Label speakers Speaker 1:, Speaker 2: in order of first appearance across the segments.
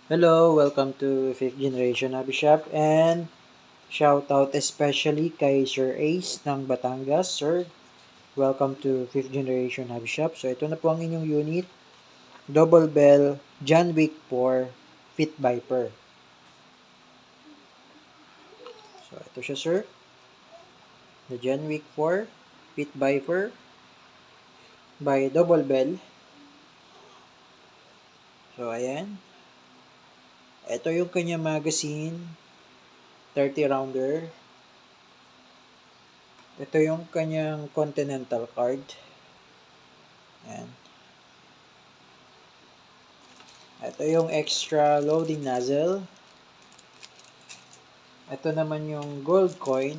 Speaker 1: Hello, welcome to 5th Generation Hobby Shop and shout out especially kay Sir Ace ng Batangas. Sir, welcome to 5th Generation Hobby Shop. So ito na po ang inyong unit, Double Bell John Wick 4 Fit Viper. So ito siya sir, the John Wick 4 Fit Viper by Double Bell. So ayan. Ito yung kanya magazine, 30 rounder. Ito yung kanyang Continental card. Ayan. Ito yung extra loading nozzle. Ito naman yung gold coin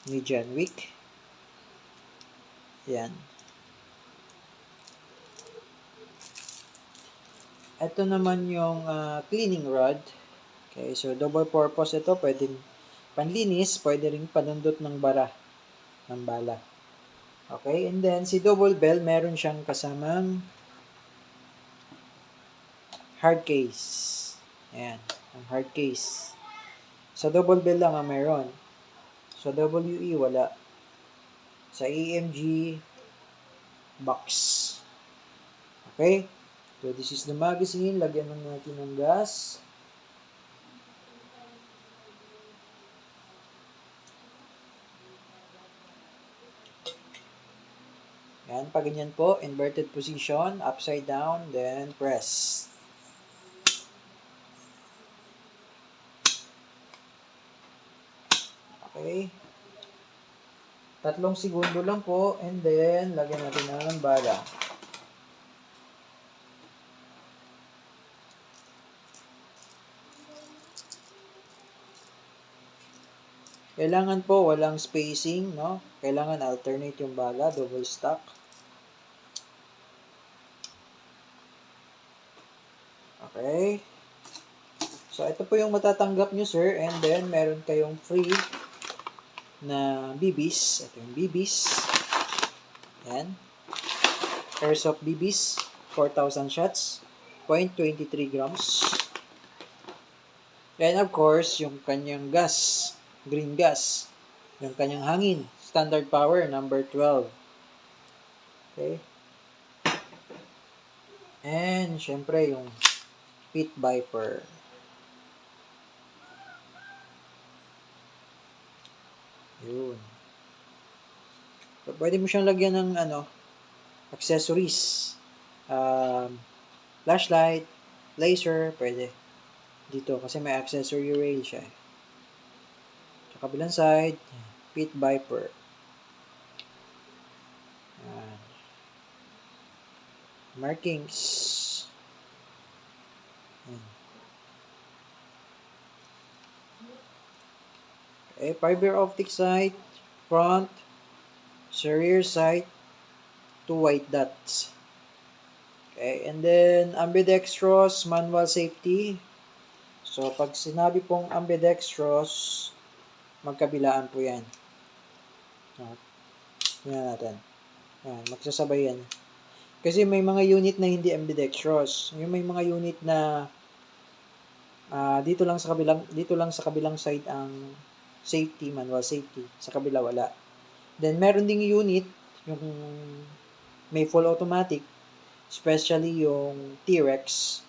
Speaker 1: ni John Wick. Ayan. Ito naman yung cleaning rod. Okay, so double purpose ito. Pwedeng panlinis, pwede rin panundot ng bara, ng bala. Okay, and then si Double Bell, meron siyang kasamang hard case. Ayan, ang hard case. Sa Double Bell lang ang meron. Sa WE, wala. Sa AMG, box. Okay, so this is the magazine. Lagyan lang natin ng gas. Yan, pag ganyan po, inverted position, upside down, then press. Okay. 3 segundo lang po, and then, lagyan natin ng bala. Kailangan po walang spacing, no? Kailangan alternate yung bala, double stack. Okay. So, ito po yung matatanggap nyo, sir. And then, meron kayong free na BBs. Ito yung BBs. Ayan. Airsoft BBs. 4,000 shots. 0.23 grams. And of course, yung kanyang gas. Green gas. Yung kanyang hangin. Standard power, number 12. Okay. And, syempre, yung Fit Viper. Yun. So, pwede mo siyang lagyan ng accessories. Flashlight, laser, pwede. Dito, kasi may accessory rail siya. Sa kabilang side, Fit Viper. Ayan. Markings. Ayan. Okay, fiber optic sight, front, sa rear sight, 2 white dots. Okay, and then ambidextrous manual safety. So, pag sinabi pong ambidextrous, magkabilaan po yan. Yan natin. Yan, magsasabay yan. Kasi may mga unit na hindi ambidextrous. Yung may mga unit na dito lang sa kabilang side ang safety, manual safety. Sa kabila wala. Then meron ding unit yung may full automatic, especially yung T-Rex.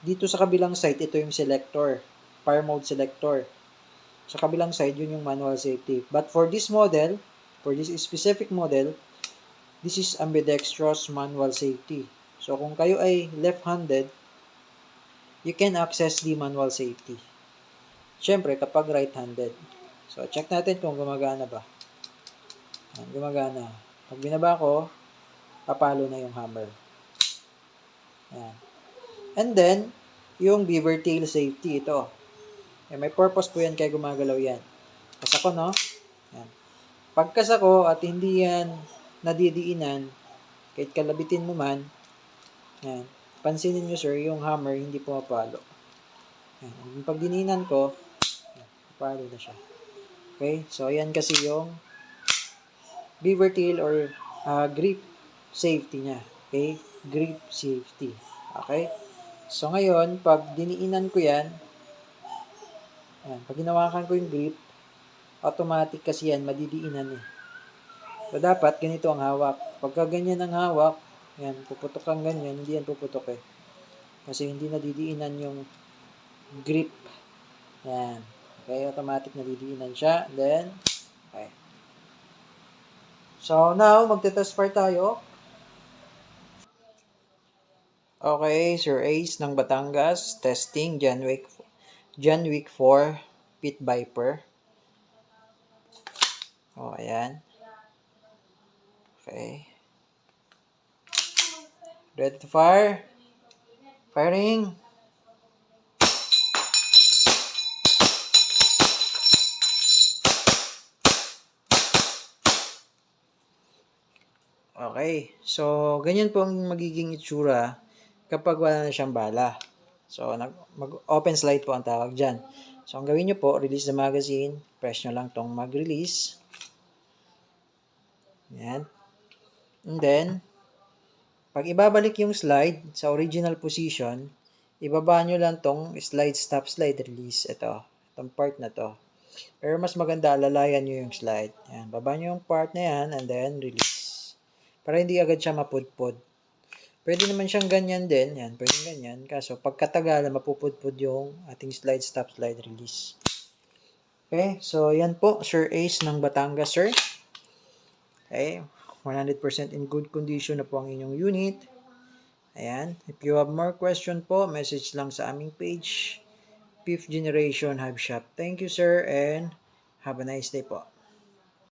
Speaker 1: Dito sa kabilang side, ito yung selector, fire mode selector. Sa kabilang side, yun yung manual safety. But for this model, for this specific model, this is ambidextrous manual safety. So kung kayo ay left-handed, you can access the manual safety. Siyempre, kapag right-handed. So, check natin kung gumagana ba. Ayan, gumagana. Pag binaba ko, papalo na yung hammer. Ayan. And then, yung beaver tail safety, ito. Ayan, may purpose po yan kaya gumagalaw yan. Kasa ko, no? Ayan. Pagkasa ko at hindi yan nadidiinan, kahit kalabitin mo man, ayan, pansinin nyo sir, yung hammer hindi pumapalo. Ayan. Pag dininan ko, palo na siya. Okay? So, ayan kasi yung beaver tail or grip safety niya. Okay? Grip safety. Okay? So, ngayon, pag diniinan ko yan, pag ginawakan ko yung grip, automatic kasi yan, madidiinan eh. So, dapat ganito ang hawak. Pagka ganyan ang hawak, yan, puputok kang ganyan, hindi yan puputok eh. Kasi hindi nadidiinan yung grip. Yan. Okay, automatic nadidiinan siya. Then, okay. So, now, magte-test part tayo. Okay, Sir Ace ng Batangas, testing, John Wick 4, Pit Viper. O, ayan. Okay. Ready to fire? Firing! Okay. So, ganyan po ang magiging itsura kapag wala na siyang bala. So, mag-open slide po ang tawag dyan. So, ang gawin nyo po, release the magazine. Press nyo lang tong mag-release. Yan. And then, pag ibabalik yung slide sa original position, ibaba nyo lang tong slide, stop, slide, release. Itong part na to. Pero mas maganda, alalayan nyo yung slide. Yan. Baba nyo yung part na yan, and then release. Para hindi agad siya mapudpud. Pwede naman siyang ganyan din. Yan, pwede ganyan. Kaso, pagkatagalan, mapupudpud yung ating slide, stop, slide, release. Okay, so yan po, Sir Ace ng Batangas, sir. Okay, 100% in good condition na po ang inyong unit. Ayan, if you have more question po, message lang sa aming page, 5th Generation Hive Shop. Thank you, sir, and have a nice day po.